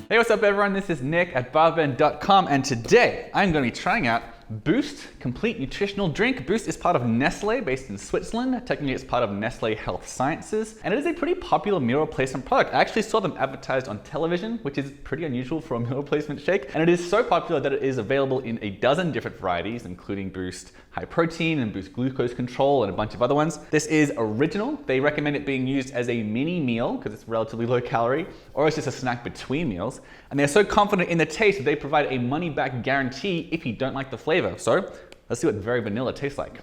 Hey, what's up everyone? This is Nick at BarBend.com, and today I'm going to be trying out Boost Complete Nutritional Drink. Boost is part of Nestlé, based in Switzerland. Technically it's part of Nestlé Health Sciences, and it is a pretty popular meal replacement product. I actually saw them advertised on television, which is pretty unusual for a meal replacement shake, and it is so popular that it is available in a dozen different varieties, including Boost High Protein and Boost Glucose Control and a bunch of other ones. This is original. They recommend it being used as a mini meal because it's relatively low calorie, or it's just a snack between meals. And they're so confident in the taste that they provide a money-back guarantee if you don't like the flavor. So let's see what very vanilla tastes like.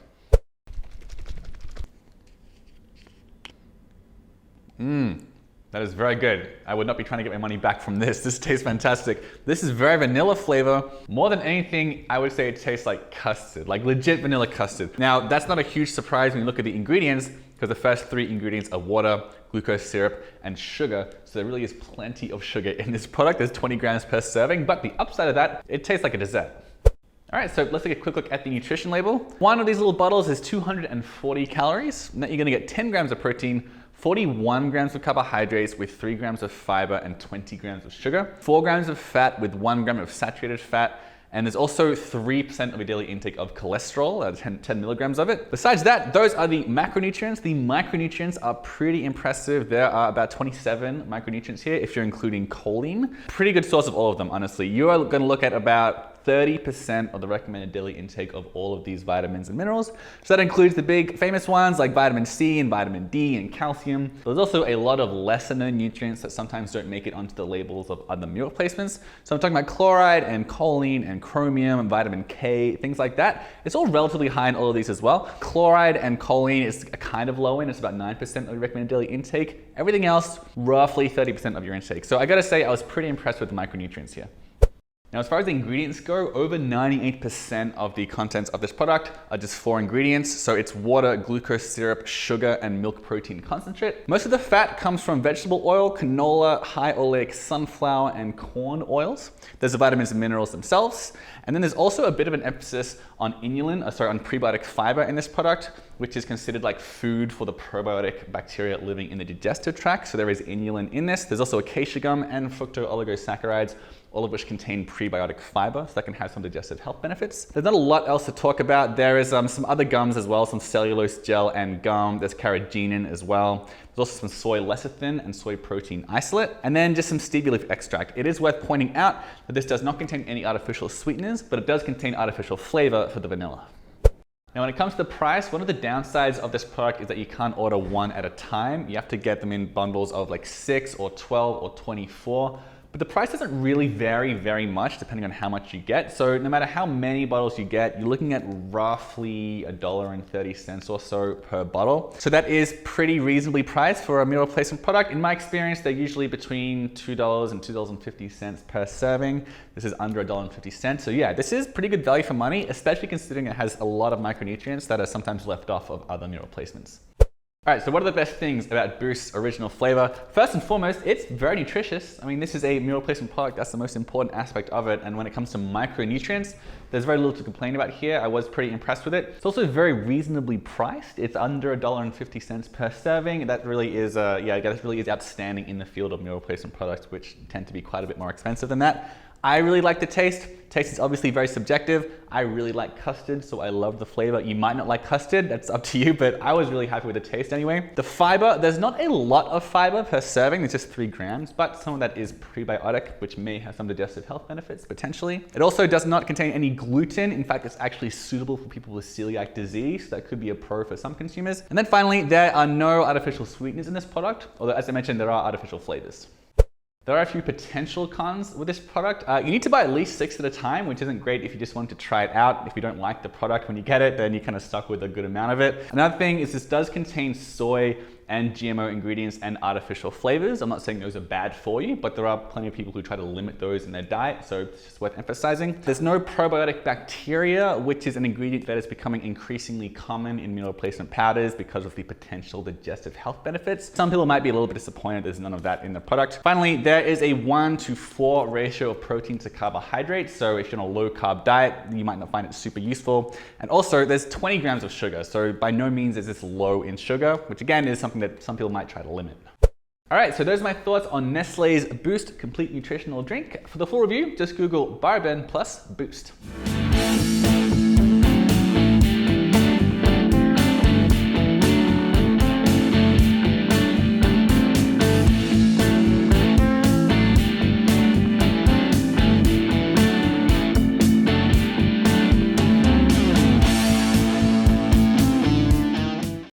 That is very good. I would not be trying to get my money back from this. This tastes fantastic. This is very vanilla flavor. More than anything, I would say it tastes like custard, like legit vanilla custard. Now, that's not a huge surprise when you look at the ingredients, because the first three ingredients are water, glucose syrup, and sugar. So there really is plenty of sugar in this product. There's 20 grams per serving, but the upside of that, it tastes like a dessert. All right, so let's take a quick look at the nutrition label. One of these little bottles is 240 calories. And that you're gonna get 10 grams of protein, 41 grams of carbohydrates with 3 grams of fiber and 20 grams of sugar, 4 grams of fat with 1 gram of saturated fat, and there's also 3% of your daily intake of cholesterol, 10 milligrams of it. Besides that, those are the macronutrients. The micronutrients are pretty impressive. There are about 27 micronutrients here if you're including choline. Pretty good source of all of them, honestly. You are gonna look at about 30% of the recommended daily intake of all of these vitamins and minerals. So that includes the big famous ones like vitamin C and vitamin D and calcium. There's also a lot of lesser known nutrients that sometimes don't make it onto the labels of other meal replacements. So I'm talking about chloride and choline and chromium and vitamin K, things like that. It's all relatively high in all of these as well. Chloride and choline is kind of low in, it's about 9% of your recommended daily intake. Everything else, roughly 30% of your intake. So I gotta say, I was pretty impressed with the micronutrients here. Now, as far as the ingredients go, over 98% of the contents of this product are just 4 ingredients. So it's water, glucose syrup, sugar, and milk protein concentrate. Most of the fat comes from vegetable oil, canola, high oleic sunflower, and corn oils. There's the vitamins and minerals themselves. And then there's also a bit of an emphasis on inulin, on prebiotic fiber in this product, which is considered like food for the probiotic bacteria living in the digestive tract. So there is inulin in this. There's also acacia gum and fructooligosaccharides, all of which contain prebiotic fiber, so that can have some digestive health benefits. There's not a lot else to talk about. There is some other gums as well, some cellulose gel and gum. There's carrageenan as well. There's also some soy lecithin and soy protein isolate, and then just some stevia leaf extract. It is worth pointing out that this does not contain any artificial sweeteners, but it does contain artificial flavor for the vanilla. Now, when it comes to the price, one of the downsides of this product is that you can't order one at a time. You have to get them in bundles of like 6 or 12 or 24. But the price doesn't really vary very much depending on how much you get. So no matter how many bottles you get, you're looking at roughly $1.30 or so per bottle. So that is pretty reasonably priced for a meal replacement product. In my experience, they're usually between $2 and $2.50 per serving. This is under $1.50. So yeah, this is pretty good value for money, especially considering it has a lot of micronutrients that are sometimes left off of other meal replacements. All right, so what are the best things about Boost's original flavor? First and foremost, it's very nutritious. I mean, this is a meal replacement product. That's the most important aspect of it. And when it comes to micronutrients, there's very little to complain about here. I was pretty impressed with it. It's also very reasonably priced. It's under $1.50 per serving. That really is, that really is outstanding in the field of meal replacement products, which tend to be quite a bit more expensive than that. I really like the taste. Taste is obviously very subjective. I really like custard, so I love the flavor. You might not like custard, that's up to you, but I was really happy with the taste anyway. The fiber, there's not a lot of fiber per serving, it's just 3 grams, but some of that is prebiotic, which may have some digestive health benefits, potentially. It also does not contain any gluten. In fact, it's actually suitable for people with celiac disease, so that could be a pro for some consumers. And then finally, there are no artificial sweeteners in this product, although as I mentioned, there are artificial flavors. There are a few potential cons with this product. You need to buy at least 6 at a time, which isn't great if you just want to try it out. If you don't like the product when you get it, then you're kind of stuck with a good amount of it. Another thing is this does contain soy and GMO ingredients and artificial flavors. I'm not saying those are bad for you, but there are plenty of people who try to limit those in their diet, so it's just worth emphasizing. There's no probiotic bacteria, which is an ingredient that is becoming increasingly common in meal replacement powders because of the potential digestive health benefits. Some people might be a little bit disappointed there's none of that in the product. Finally, there is a 1:4 ratio of protein to carbohydrates, so if you're on a low carb diet, you might not find it super useful. And also, there's 20 grams of sugar, so by no means is this low in sugar, which again is something that some people might try to limit. All right, so those are my thoughts on Nestlé's Boost Complete Nutritional Drink. For the full review, just Google BarBend plus Boost.